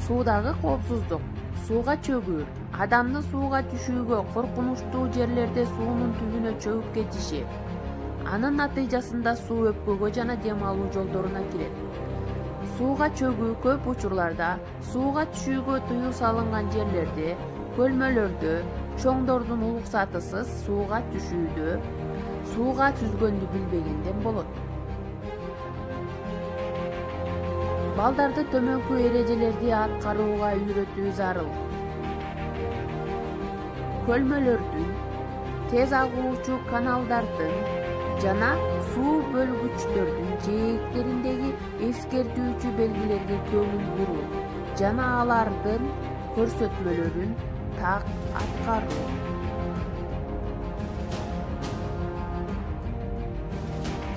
Suudагы коопсуздук. Сууга чөгүү. Адамды сууга түшүүгө коркунучтуу жерлерде суунун түбүнө чөгүп кетиши. Анын натыйжасында суу өпкөгө жана дем алуу жолдоруна кирет. Сууга чөгүү көп учурларда сууга түшүүгө тыюу салынган жерлерде, көлмөлөрдө, чоңдордун уруксатысыз сууга түшүүдө, сууга сүзгөндү билбегенден болот. Балдарды төмөнкү эрежелерди аткарууга үйрөтүү зарыл. Көлмөлөрдүн, тез агуучу каналдардын жана суу бөлгүчтөрдүн жээктериндеги эскертүүчү белгилерге көңүл буруу жана алардын көрсөтмөлөрүн так аткаруу.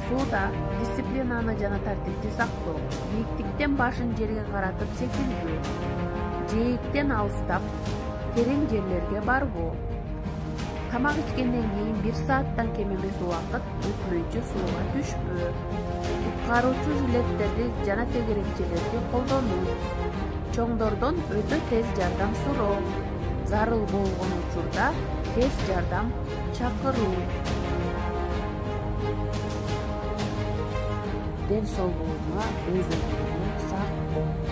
Сууда дисциплинаны жана тартипти сактоо, бийиктиктен башын жерге каратып секирбөө, жээктен алыстап, терең жерлерге барбоо. Тамак ичкенден кийин 1 сааттан кем эмес убакыт өтмөйчү сууга түшпөө. Куткаруучу жилеттерди жана тегерекчелерди колдонуу. Чоңдордон өтө тез жардам суроо. Зарыл болгон учурда тез жардам чакыруу. Ден соолугуңа өзүңдү сактоо.